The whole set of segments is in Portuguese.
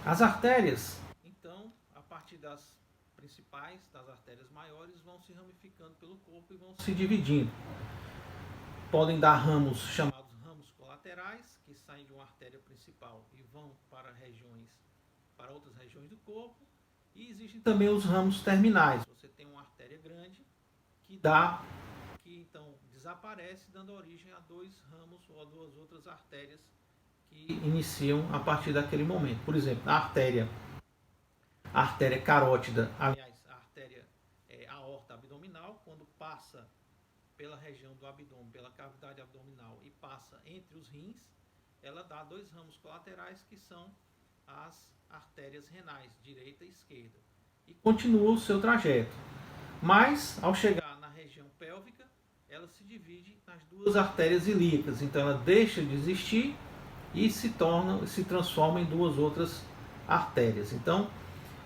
As artérias, então, a partir das principais, das artérias maiores, vão se ramificando pelo corpo e vão se dividindo. Podem dar ramos chamados ramos colaterais, que saem de uma artéria principal e vão para outras regiões do corpo. E existem também os ramos terminais. Você tem uma artéria grande que então desaparece, dando origem a dois ramos ou a duas outras artérias que iniciam a partir daquele momento. Por exemplo, a artéria carótida, aliás, a artéria aorta abdominal, quando passa pela região do abdômen, pela cavidade abdominal e passa entre os rins, ela dá dois ramos colaterais que são as artérias renais, direita e esquerda, e continua o seu trajeto. Mas, ao chegar na região pélvica, ela se divide nas duas artérias ilíacas, então ela deixa de existir e se transforma em duas outras artérias. Então,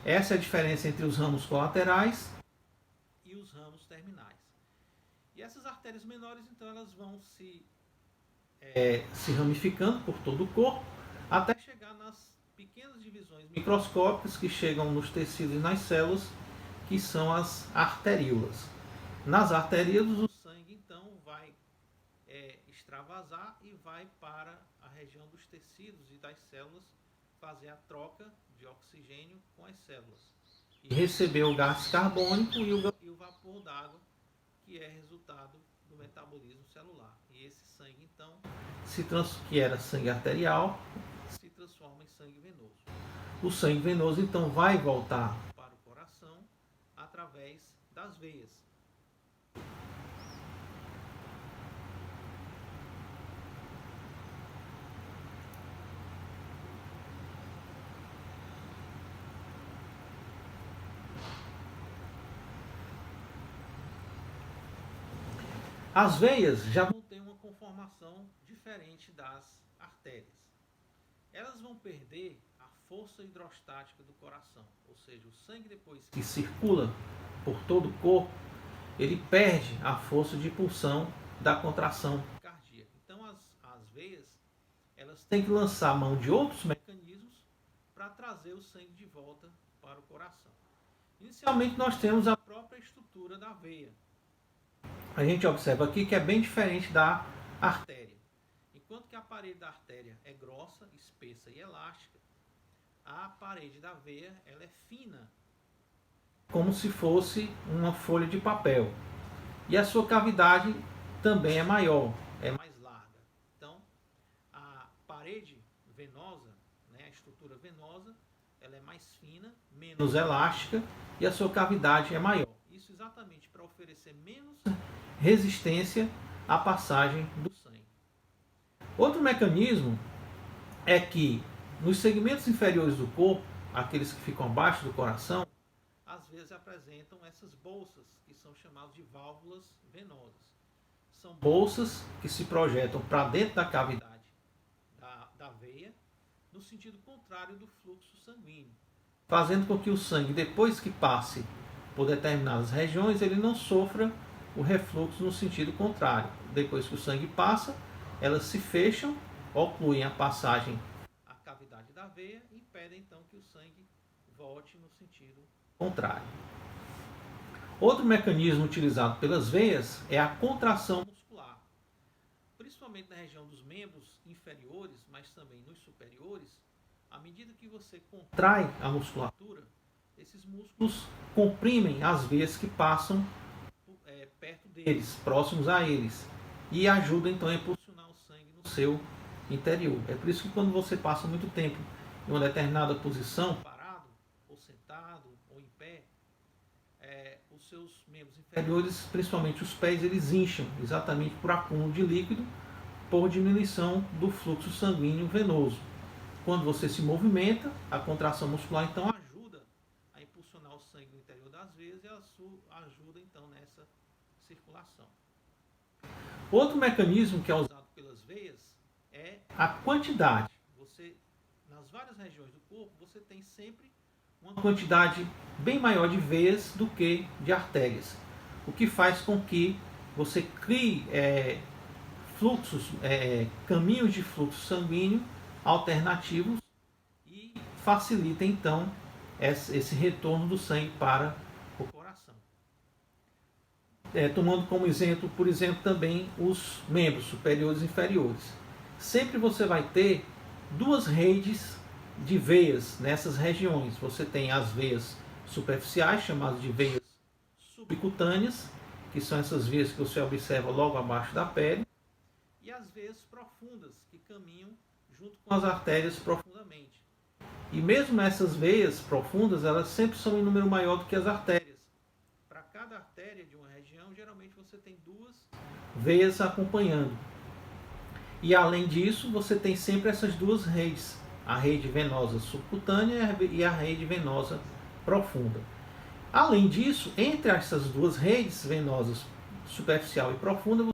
essa é a diferença entre os ramos colaterais e os ramos terminais. E essas artérias menores, então, elas vão se ramificando por todo o corpo, até chegar nas pequenas divisões microscópicas que chegam nos tecidos e nas células, que são as arteríolas. Nas arteríolas, o sangue, então, vai extravasar e vai para a região dos tecidos e das células fazer a troca de oxigênio com as células e receber o gás carbônico e o vapor d'água, que é resultado do metabolismo celular. E esse sangue, então, que era sangue arterial, se transforma em sangue venoso. O sangue venoso, então, vai voltar para o coração através das veias. As veias já vão ter uma conformação diferente das artérias. Elas vão perder a força hidrostática do coração, ou seja, o sangue, depois que circula por todo o corpo, ele perde a força de impulsão da contração cardíaca. Então as veias, elas têm que lançar mão de outros mecanismos para trazer o sangue de volta para o coração. Inicialmente nós temos a própria estrutura da veia. A gente observa aqui que é bem diferente da artéria. Enquanto que a parede da artéria é grossa, espessa e elástica, a parede da veia ela é fina, como se fosse uma folha de papel. E a sua cavidade também é maior, é mais larga. Então, a parede venosa, a estrutura venosa, ela é mais fina, menos elástica e a sua cavidade é maior. Isso exatamente para oferecer menos resistência à passagem do sangue. Outro mecanismo é que nos segmentos inferiores do corpo, aqueles que ficam abaixo do coração, às vezes apresentam essas bolsas, que são chamadas de válvulas venosas. São bolsas que se projetam para dentro da cavidade da veia, no sentido contrário do fluxo sanguíneo, fazendo com que o sangue, depois que passe por determinadas regiões, ele não sofra o refluxo no sentido contrário. Depois que o sangue passa, elas se fecham, ocluem a passagem à cavidade da veia e impedem então que o sangue volte no sentido contrário. Outro mecanismo utilizado pelas veias é a contração muscular. Principalmente na região dos membros inferiores, mas também nos superiores, à medida que você contrai a musculatura, esses músculos comprimem as veias que passam perto deles, próximos a eles, e ajudam então a impulsionar o sangue no seu interior. É por isso que quando você passa muito tempo em uma determinada posição, parado, ou sentado, ou em pé, os seus membros inferiores, principalmente os pés, eles incham, exatamente por acúmulo de líquido, por diminuição do fluxo sanguíneo venoso. Quando você se movimenta, a contração muscular então ajuda a impulsionar o sangue no interior das veias e ajuda então nessa circulação. Outro mecanismo que é usado pelas veias é a quantidade. Nas várias regiões do corpo, você tem sempre uma quantidade bem maior de veias do que de artérias, o que faz com que você crie caminhos de fluxo sanguíneo alternativos e facilita então esse retorno do sangue para o coração. Tomando como exemplo, por exemplo, também os membros superiores e inferiores. Sempre você vai ter duas redes de veias nessas regiões. Você tem as veias superficiais, chamadas de veias subcutâneas, que são essas veias que você observa logo abaixo da pele, e as veias profundas, que caminham junto com as artérias profundamente. E mesmo essas veias profundas, elas sempre são em número maior do que as artérias. Para cada artéria de uma região, geralmente você tem duas veias acompanhando. E além disso, você tem sempre essas duas redes, a rede venosa subcutânea e a rede venosa profunda. Além disso, entre essas duas redes venosas, superficial e profunda,